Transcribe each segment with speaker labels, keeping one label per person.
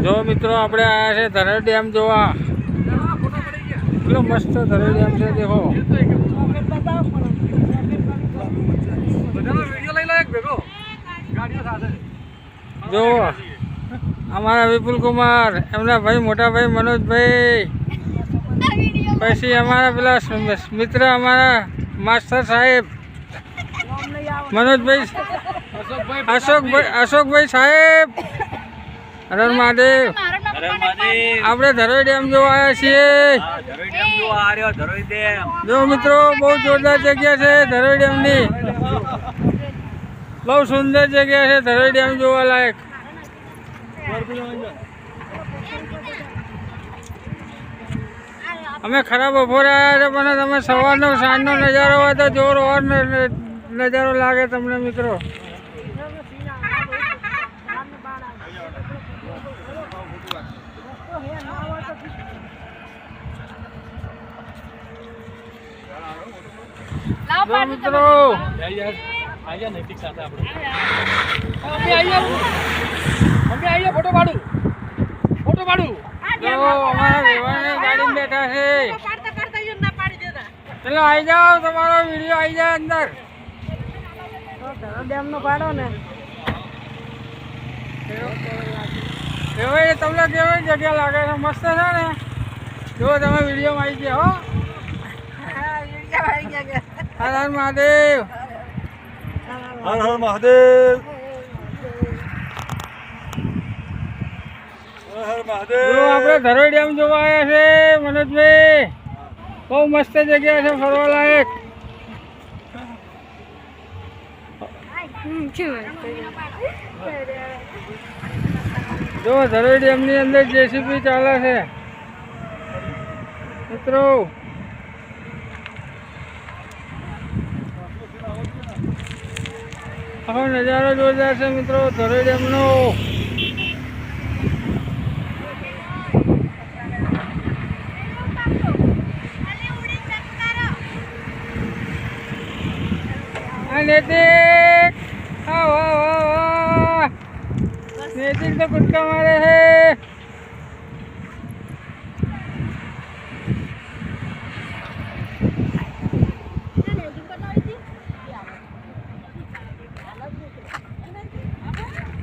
Speaker 1: જો મિત્રો આપણે આયા છે ધરડ ડેમ જોવા. કેટલો મસ્ત ધરડ ડેમ છે દેખો. જો અમારા વિપુલ કુમાર, એમના ભાઈ મોટા ભાઈ મનોજભાઈ, પછી અમારા પેલા મિત્ર અમારા માસ્ટર સાહેબ મનોજભાઈ, અશોકભાઈ સાહેબ, હર મહાદેવ. આપણે ધરોઈ ડેમ જોવા આવ્યા છીએ. જો મિત્રો બહુ જોરદાર જગ્યા છે ધરોઈ ડેમની. બહુ સુંદર જગ્યા છે ધરોઈ ડેમ જોવા લાયક. અમે ખરાબ બપોરે આવ્યા છે પણ તમે સવારનો સાંજનો નજારો હોય તો જોરદાર નજારો લાગે તમને મિત્રો. મિત્રો ફોટો પાડું અમારા વ્યવહારની ગાડીમાં બેઠા છે. ચલો આવી જાઓ, તમારો વિડીયો આવી જાય અંદર. ડેમ નો પાડો ને કેવાય તમને કેવી જગ્યા લાગે છે? મસ્ત છે ને? જો તમે વિડીયોમાં આવી ગયા હો. હર હર મહાદેવ,
Speaker 2: હર હર મહાદેવ, હર હર મહાદેવ.
Speaker 1: જો આપણે ધરોઈ ડેમ જોવા આવ્યા છે મનોજભાઈ. બહુ મસ્ત જગ્યા છે ફરવા લાયક. જો ધરોઈ ડેમની અંદર જેસીબી ચાલે છે મિત્રો. આખો નજારો જોરદાર છે મિત્રો ધરોઈ ડેમનો. નૈતિક, નૈતિક તો કુદકા મારે છે.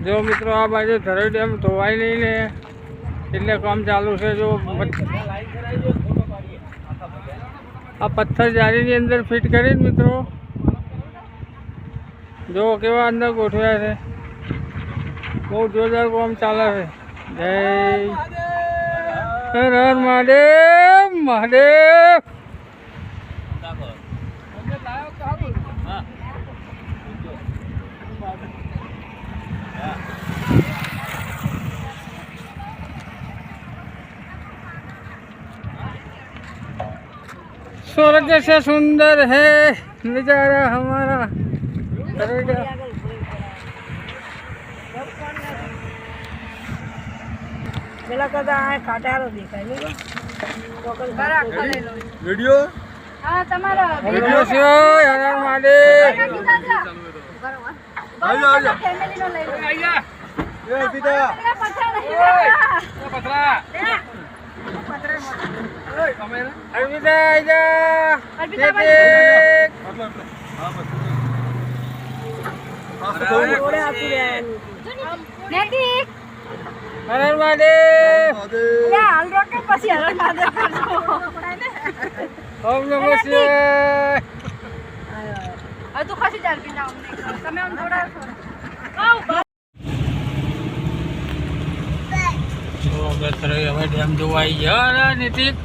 Speaker 1: જો મિત્રો આ બાજુ ધરોઈ ડેમ ધોવાય નહીં ને એટલે કામ ચાલુ છે. જો આ પથ્થર જાળીની અંદર ફિટ કરીને મિત્રો જો કેવા અંદર ગોઠવ્યા છે. બહુ જોરદાર કામ ચાલે છે. જય હર હર મહાદેવ, મહાદેવ. स्वर्ग से सुंदर है नजारा हमारा.
Speaker 3: પેલા કરતા કાટારો દેખાય
Speaker 2: વિડિયો
Speaker 3: હા તમારા
Speaker 1: વિડિયો છે. હર હર મહાદેવ.
Speaker 2: આજા
Speaker 3: ફેમિલી નો લઈ લો.
Speaker 2: એ પિતા
Speaker 1: અર્પિતા આજા.
Speaker 3: નૈતિક
Speaker 1: હર હર મહાદેવ.
Speaker 3: હાલ રોકે પછી હર મહાદેવ કરજો.
Speaker 1: ઓમ નમઃ શિવાય.
Speaker 3: હવે તું ખસી જા અર્પિતા. તમે આમ થોડા
Speaker 1: હવે ડેમ જોવા આવી ગયો નીતિક.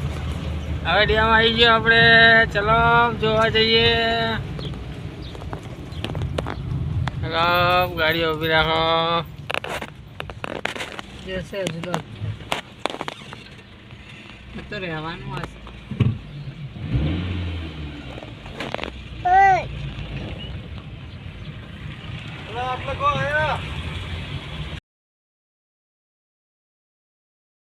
Speaker 1: હવે ડેમ આવી ગયો આપણે. ચલો જોવા જઈએ. ચલો ગાડીઓ ઊભી રાખો. જશે તો રહેવાનું હશે.